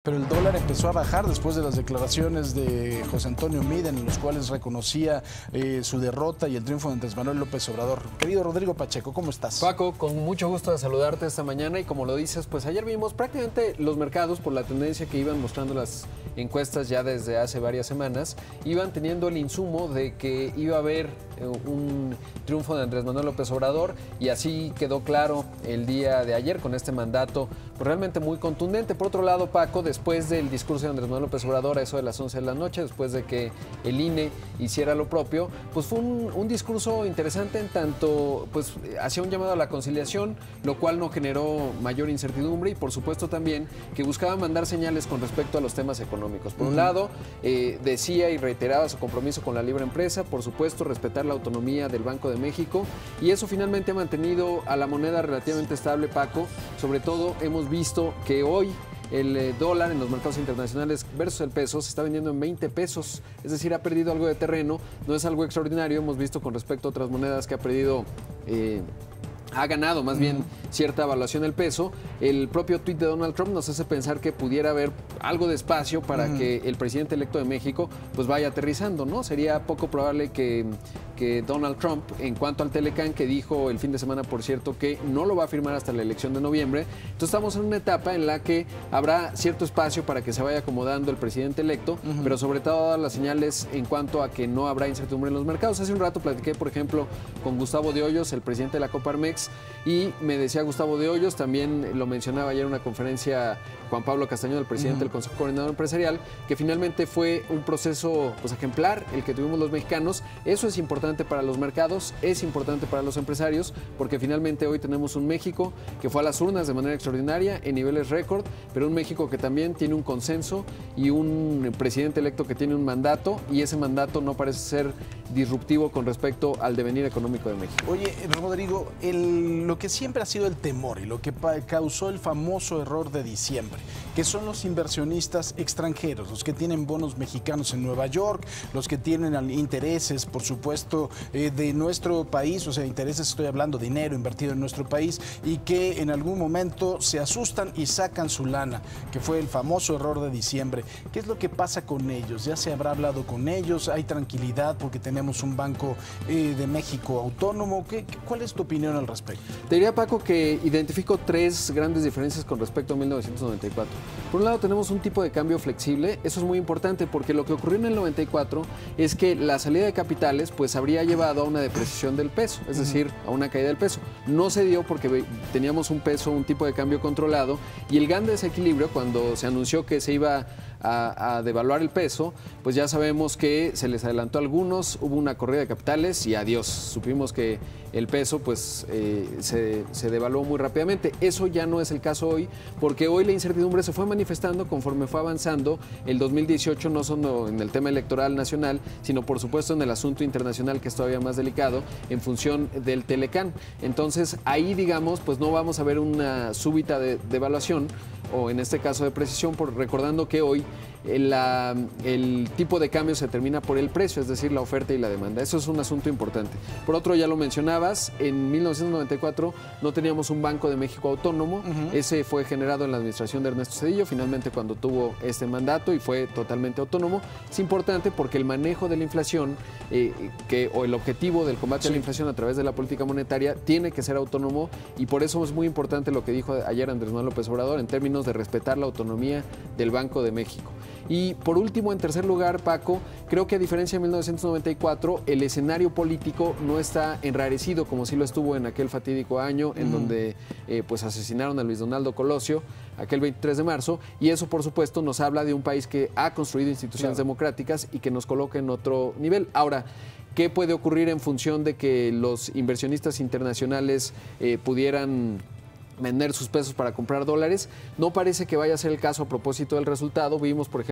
Pero el dólar empezó a bajar después de las declaraciones de José Antonio Meade, en los cuales reconocía su derrota y el triunfo de Andrés Manuel López Obrador. Querido Rodrigo Pacheco, ¿cómo estás? Paco, con mucho gusto de saludarte esta mañana y como lo dices, pues ayer vimos prácticamente los mercados, por la tendencia que iban mostrando las encuestas ya desde hace varias semanas, iban teniendo el insumo de que iba a haber un triunfo de Andrés Manuel López Obrador, y así quedó claro el día de ayer con este mandato pues realmente muy contundente. Por otro lado, Paco, después del discurso de Andrés Manuel López Obrador a eso de las 11 de la noche, después de que el INE hiciera lo propio, pues fue un discurso interesante, en tanto pues hacía un llamado a la conciliación, lo cual no generó mayor incertidumbre, y por supuesto también que buscaba mandar señales con respecto a los temas económicos. Por un lado, decía y reiteraba su compromiso con la libre empresa, por supuesto respetar la autonomía del Banco de México, y eso finalmente ha mantenido a la moneda relativamente estable, Paco. Sobre todo hemos visto que hoy el dólar en los mercados internacionales versus el peso se está vendiendo en 20 pesos, es decir, ha perdido algo de terreno. No es algo extraordinario, hemos visto con respecto a otras monedas que ha ganado más bien cierta evaluación el peso. El propio tuit de Donald Trump nos hace pensar que pudiera haber algo de espacio para que el presidente electo de México pues vaya aterrizando, ¿no? Sería poco probable que Donald Trump, en cuanto al Telecán, que dijo el fin de semana, por cierto, que no lo va a firmar hasta la elección de noviembre. Entonces estamos en una etapa en la que habrá cierto espacio para que se vaya acomodando el presidente electo, pero sobre todo las señales en cuanto a que no habrá incertidumbre en los mercados. Hace un rato platiqué, por ejemplo, con Gustavo de Hoyos, el presidente de la Coparmex, y me decía Gustavo de Hoyos, también lo mencionaba ayer en una conferencia Juan Pablo Castañón, el presidente del Consejo Coordinador Empresarial, que finalmente fue un proceso pues ejemplar el que tuvimos los mexicanos. Eso es importante para los mercados, es importante para los empresarios, porque finalmente hoy tenemos un México que fue a las urnas de manera extraordinaria, en niveles récord, pero un México que también tiene un consenso y un presidente electo que tiene un mandato, y ese mandato no parece ser disruptivo con respecto al devenir económico de México. Oye, Rodrigo, lo que siempre ha sido el temor y lo que causó el famoso error de diciembre, que son los inversionistas extranjeros, los que tienen bonos mexicanos en Nueva York, los que tienen intereses, por supuesto, de nuestro país, o sea, intereses, estoy hablando, dinero invertido en nuestro país, y que en algún momento se asustan y sacan su lana, que fue el famoso error de diciembre. ¿Qué es lo que pasa con ellos? ¿Ya se habrá hablado con ellos? ¿Hay tranquilidad porque tenemos un Banco de México autónomo? ¿Cuál es tu opinión al respecto? Te diría, Paco, que identifico tres grandes diferencias con respecto a 1994. Por un lado, tenemos un tipo de cambio flexible. Eso es muy importante, porque lo que ocurrió en el 94 es que la salida de capitales pues habría llevado a una depreciación del peso, es decir, a una caída del peso. No se dio porque teníamos un peso, un tipo de cambio controlado, y el gran desequilibrio, cuando se anunció que se iba a devaluar el peso, pues ya sabemos que se les adelantó a algunos, hubo una corrida de capitales y adiós. Supimos que el peso pues se devaluó muy rápidamente. Eso ya no es el caso hoy, porque hoy la incertidumbre se fue manifestando conforme fue avanzando el 2018, no solo en el tema electoral nacional, sino por supuesto en el asunto internacional, que es todavía más delicado, en función del Telecán. Entonces ahí, digamos, pues no vamos a ver una súbita devaluación, o en este caso depreciación, recordando que hoy el tipo de cambio se determina por el precio, es decir, la oferta y la demanda. Eso es un asunto importante. Por otro, ya lo mencionabas, en 1994 no teníamos un Banco de México autónomo. Ese fue generado en la administración de Ernesto Zedillo, finalmente cuando tuvo este mandato, y fue totalmente autónomo. Es importante porque el manejo de la inflación o el objetivo del combate a la inflación a través de la política monetaria tiene que ser autónomo, y por eso es muy importante lo que dijo ayer Andrés Manuel López Obrador en términos de respetar la autonomía del Banco de México. Y por último, en tercer lugar, Paco, creo que a diferencia de 1994, el escenario político no está enrarecido como sí lo estuvo en aquel fatídico año en donde pues asesinaron a Luis Donaldo Colosio, aquel 23 de marzo, y eso por supuesto nos habla de un país que ha construido instituciones democráticas y que nos coloca en otro nivel. Ahora, ¿qué puede ocurrir en función de que los inversionistas internacionales pudieran vender sus pesos para comprar dólares? No parece que vaya a ser el caso a propósito del resultado. Vimos, por ejemplo,